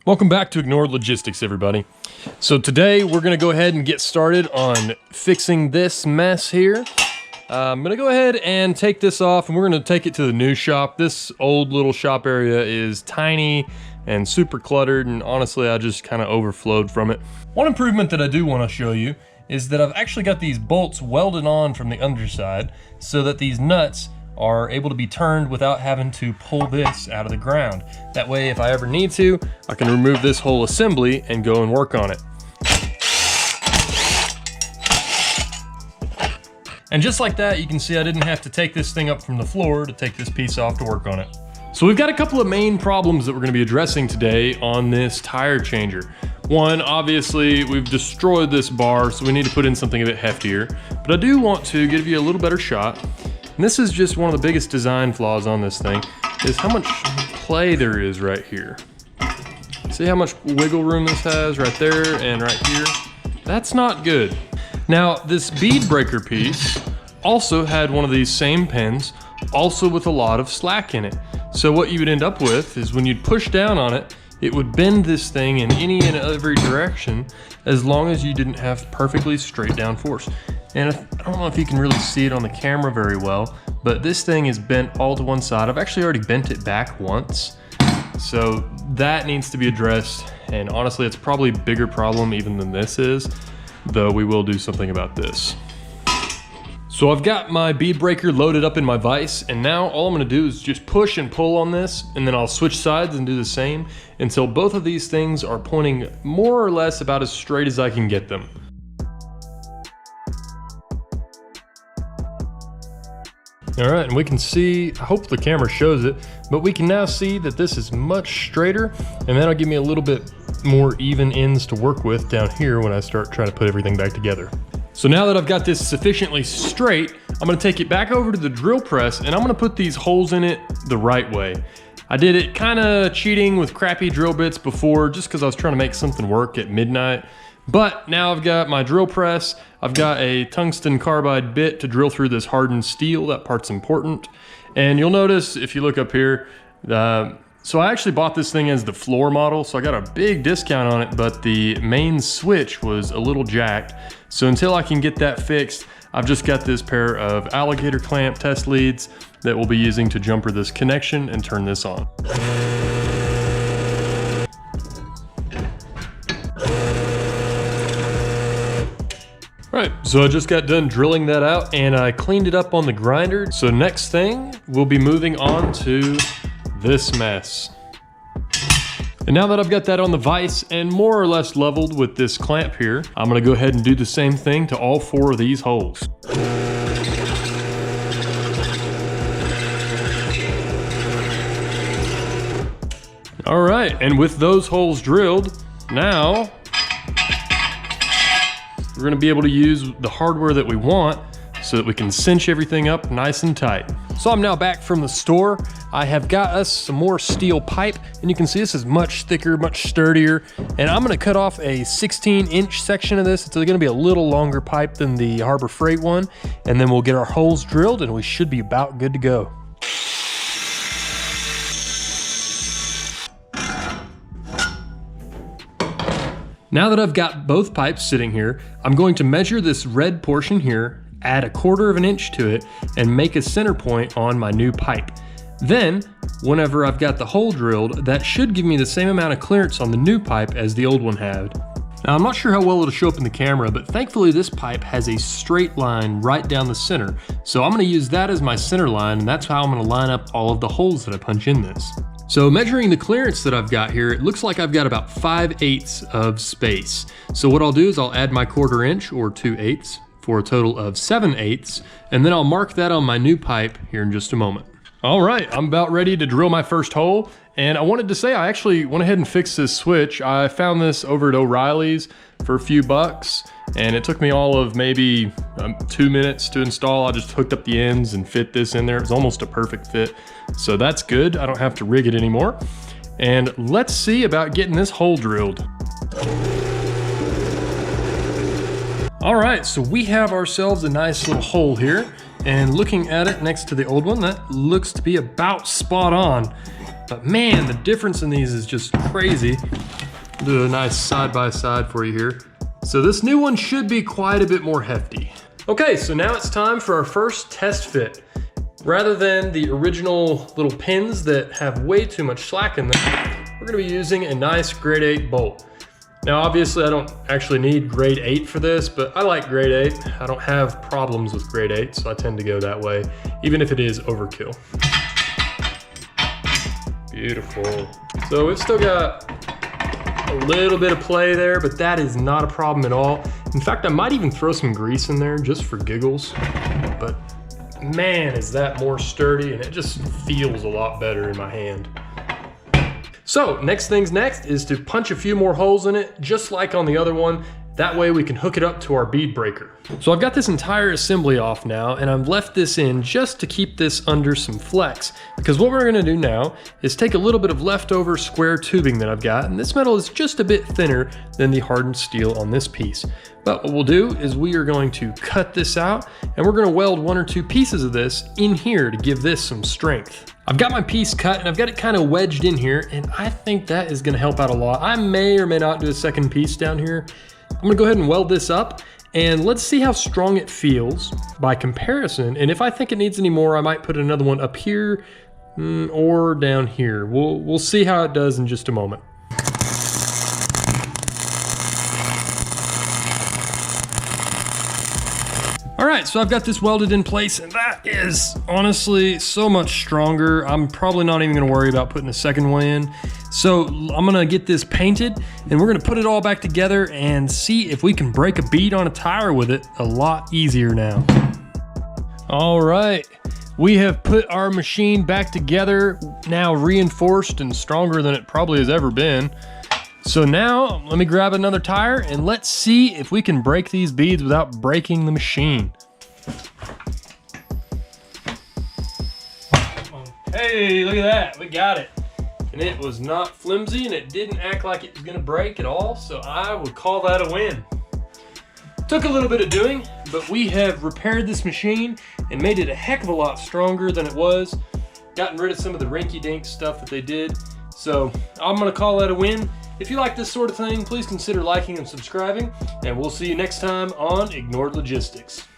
Welcome back to Ignored Logistics, everybody. So today we're gonna go ahead and get started on fixing this mess here. I'm gonna go ahead and take this off and we're gonna take it to the new shop. This old little shop area is tiny and super cluttered, and honestly I just kind of overflowed from it. One improvement that I do want to show you is that I've actually got these bolts welded on from the underside so that these nuts are able to be turned without having to pull this out of the ground. That way, if I ever need to, I can remove this whole assembly and go and work on it. And just like that, you can see I didn't have to take this thing up from the floor to take this piece off to work on it. So we've got a couple of main problems that we're gonna be addressing today on this tire changer. One, obviously, we've destroyed this bar, so we need to put in something a bit heftier. But I do want to give you a little better shot. And this is just one of the biggest design flaws on this thing, is how much play there is right here. See how much wiggle room this has right there and right here? That's not good. Now, this bead breaker piece also had one of these same pins, also with a lot of slack in it. So what you would end up with is when you'd push down on it, it would bend this thing in any and every direction as long as you didn't have perfectly straight down force. And I don't know if you can really see it on the camera very well, but this thing is bent all to one side. I've actually already bent it back once. So that needs to be addressed. And honestly, it's probably a bigger problem even than this is, though we will do something about this. So I've got my bead breaker loaded up in my vise, and now all I'm gonna do is just push and pull on this, and then I'll switch sides and do the same until both of these things are pointing more or less about as straight as I can get them. All right, and we can see, I hope the camera shows it, but we can now see that this is much straighter, and that'll give me a little bit more even ends to work with down here when I start trying to put everything back together. So now that I've got this sufficiently straight, I'm gonna take it back over to the drill press and I'm gonna put these holes in it the right way. I did it kind of cheating with crappy drill bits before just because I was trying to make something work at midnight. But now I've got my drill press, I've got a tungsten carbide bit to drill through this hardened steel. That part's important. And you'll notice if you look up here, so I actually bought this thing as the floor model, so I got a big discount on it, but the main switch was a little jacked. So until I can get that fixed, I've just got this pair of alligator clamp test leads that we'll be using to jumper this connection and turn this on. Right, so I just got done drilling that out and I cleaned it up on the grinder. So next thing, we'll be moving on to this mess. And now that I've got that on the vise and more or less leveled with this clamp here, I'm gonna go ahead and do the same thing to all 4 of these holes. All right, and with those holes drilled, now we're gonna be able to use the hardware that we want so that we can cinch everything up nice and tight. So I'm now back from the store. I have got us some more steel pipe, and you can see this is much thicker, much sturdier. And I'm gonna cut off a 16-inch section of this. It's gonna be a little longer pipe than the Harbor Freight one. And then we'll get our holes drilled and we should be about good to go. Now that I've got both pipes sitting here, I'm going to measure this red portion here, add 1/4 of an inch to it, and make a center point on my new pipe. Then, whenever I've got the hole drilled, that should give me the same amount of clearance on the new pipe as the old one had. Now, I'm not sure how well it'll show up in the camera, but thankfully this pipe has a straight line right down the center. So I'm gonna use that as my center line, and that's how I'm gonna line up all of the holes that I punch in this. So measuring the clearance that I've got here, it looks like I've got about 5/8 of space. So what I'll do is I'll add my 1/4 inch or 2/8 for a total of 7/8, and then I'll mark that on my new pipe here in just a moment. All right, I'm about ready to drill my first hole, and I wanted to say I actually went ahead and fixed this switch. I found this over at O'Reilly's for a few bucks, and it took me all of maybe 2 minutes to install. I just hooked up the ends and fit this in there. It was almost a perfect fit, so that's good. I don't have to rig it anymore. And let's see about getting this hole drilled. All right, so we have ourselves a nice little hole here, and looking at it next to the old one, that looks to be about spot on. But man, the difference in these is just crazy. Do a nice side by side for you here. So this new one should be quite a bit more hefty. Okay, so now it's time for our first test fit. Rather than the original little pins that have way too much slack in them, we're gonna be using a nice grade 8 bolt. Now obviously I don't actually need grade 8 for this, but I like grade 8. I don't have problems with grade 8, so I tend to go that way, even if it is overkill. Beautiful. So we've still got a little bit of play there, but that is not a problem at all. In fact, I might even throw some grease in there just for giggles, but man, is that more sturdy, and it just feels a lot better in my hand. So next things next is to punch a few more holes in it, just like on the other one. That way we can hook it up to our bead breaker. So I've got this entire assembly off now, and I've left this in just to keep this under some flex, because what we're gonna do now is take a little bit of leftover square tubing that I've got, and this metal is just a bit thinner than the hardened steel on this piece. But what we'll do is we are going to cut this out, and we're gonna weld 1 or 2 pieces of this in here to give this some strength. I've got my piece cut and I've got it kind of wedged in here, and I think that is gonna help out a lot. I may or may not do a second piece down here. I'm gonna go ahead and weld this up, and let's see how strong it feels by comparison. And if I think it needs any more, I might put another one up here or down here. We'll see how it does in just a moment. All right, so I've got this welded in place, and that is honestly so much stronger. I'm probably not even gonna worry about putting a second one in. So I'm gonna get this painted, and we're gonna put it all back together and see if we can break a bead on a tire with it a lot easier now. All right, we have put our machine back together, now reinforced and stronger than it probably has ever been. So now let me grab another tire and let's see if we can break these beads without breaking the machine. Hey, look at that, we got it. And it was not flimsy, and it didn't act like it was gonna break at all, so I would call that a win. Took a little bit of doing, but we have repaired this machine and made it a heck of a lot stronger than it was. Gotten rid of some of the rinky-dink stuff that they did. So I'm gonna call that a win. If you like this sort of thing, please consider liking and subscribing, and we'll see you next time on Ignored Logistics.